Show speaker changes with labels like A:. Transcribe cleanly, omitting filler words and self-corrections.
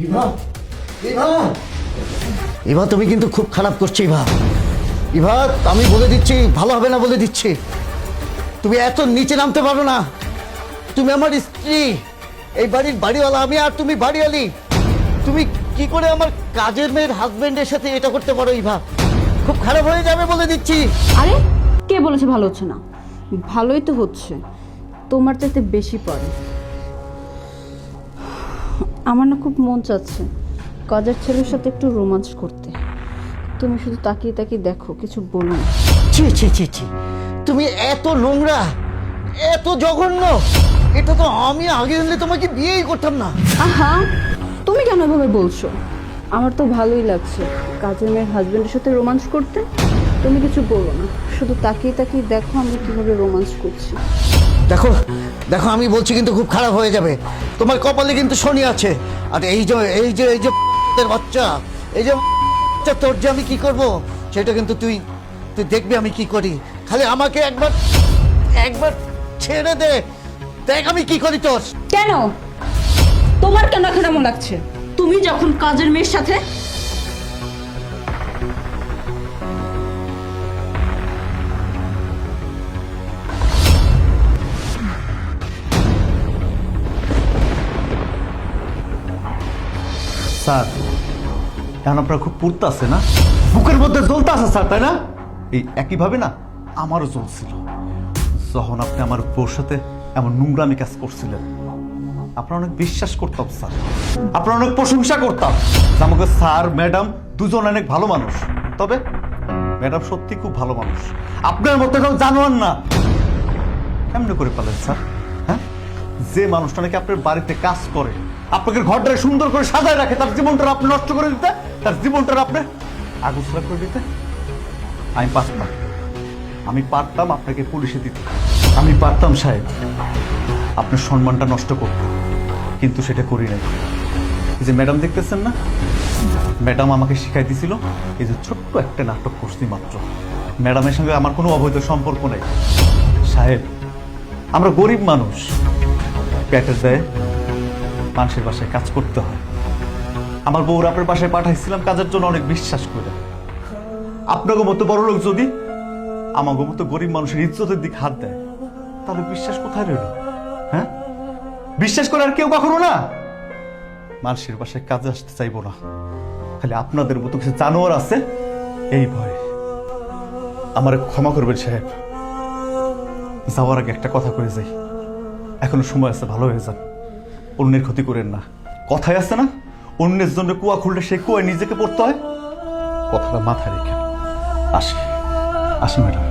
A: ইভা, ইভা, ইভা তুমি কিন্তু খুব খারাপ করছো ইভা। ইভা আমি বলে দিচ্ছি, ভালো হবে না বলে দিচ্ছি। তুমি এত নিচে নামতে পারো না। তুমি আমার স্ত্রী, এই বাড়ির বাড়িওয়ালা আমি, আর তুমি বাড়িওয়ালি। তুমি কি করে আমার কাজের মেয়ের হাজবেন্ডের সাথে এটা করতে পারো ইভা? খুব খারাপ হয়ে যাবে বলে দিচ্ছি।
B: আরে কে বলেছে ভালো হচ্ছে না? ভালোই তো হচ্ছে, তোমার চাইতে বেশি পড়ে। আমার না খুব মন চাচ্ছে কাজের ছেলের সাথে একটু রোমান্স করতে। তুমি শুধু তাকিয়ে তাকিয়ে দেখো, কিছু বলো না।
A: ছি ছি ছি ছি, তুমি এত নোংরা, এত জঘন্য। এটা তো আমি আগে হলে তোমাকে বিয়েই করতাম না।
B: আহা, তুমি কেন এভাবে বলছো? আমার তো ভালোই লাগছে কাজের মেয়ের হাজবেন্ডের সাথে রোমান্স করতে। তুমি কিছু বলো না, শুধু তাকিয়ে তাকিয়ে দেখো আমি কিভাবে রোমান্স করছি।
A: দেখো দেখো, আমি বলছি কিন্তু খুব খারাপ হয়ে যাবে। তোমার কপালে কিন্তু শনি আছে। আর এই যে বাচ্চা, এই যে বাচ্চা, তোর যে আমি কি করব সেটা কিন্তু তুই তুই দেখবি আমি কি করি। খালি আমাকে একবার একবার ছেড়ে দে, দেখ আমি কি করি তোর।
B: কেন তোমার কেন এখন এমন লাগছে? তুমি যখন কাজের মেয়ের সাথে
C: স্যার, এখন আপনার খুব পুড়তে আছে না, বুকের মধ্যে জ্বলতে আছে স্যার, তাই না? এই একইভাবে না আমারও জ্বলছিল যখন আপনি আমার বউর সাথে এমন নোংরামি কাজ করছিলেন। আপনার অনেক বিশ্বাস করতাম স্যার, আপনার অনেক প্রশংসা করতাম যে আমাকে স্যার ম্যাডাম দুজন অনেক ভালো মানুষ। তবে ম্যাডাম সত্যি খুব ভালো মানুষ, আপনার মতো কেউ জানোয়ার না। কেমনে করে পালেন স্যার? হ্যাঁ, যে মানুষটা নাকি আপনার বাড়িতে কাজ করে, আপনাকে ঘরটা সুন্দর করে সাজায় রাখে, তার জীবনটা আপনি নষ্ট করে দিতে, তার জীবনটা আপনি আগুছলা করে দিতে। আমি পারতাম আপনাকে পুলিশে দিতে, আমি পারতাম সাহেব আপনার সম্মানটা নষ্ট করতে, কিন্তু সেটা করি নাই। এই যে ম্যাডাম দেখতেছেন না, ম্যাডাম আমাকে শিখাই দিছিল এই যে ছোট্ট একটা নাটক করছি মাত্র। ম্যাডামের সঙ্গে আমার কোনো অবৈধ সম্পর্ক নেই সাহেব। আমরা গরিব মানুষ, পেটের দায়ে মানুষের বাসায় কাজ করতে হয়। আমার বউর আপনার বাসায় পাঠাইছিলাম কাজের জন্য অনেক বিশ্বাস করে। আপনাকে মতো বড় লোক যদি আমাকে মতো গরিব মানুষের ইজ্জতের দিকে হাত দেয়, তাহলে বিশ্বাস কোথায় রইল? হ্যাঁ, বিশ্বাস করে আর কেউ কখনো না মানুষের বাসায় কাজে আসতে চাইবো না। খালি আপনাদের মতো কিছু জানোয়ার আছে এই ভয়ে। আমার ক্ষমা করবেন সাহেব, যাওয়ার আগে একটা কথা করে যাই, এখনো সময় আছে, ভালো হয়ে যান, অন্যের ক্ষতি করেন না। কথায় আছে না, অন্যের জন্য কুয়া খুললে সেই কুয়ায় নিজেকে পড়তে হয়। কথাটা মাথায় রেখে আসি আসি ম্যাডাম।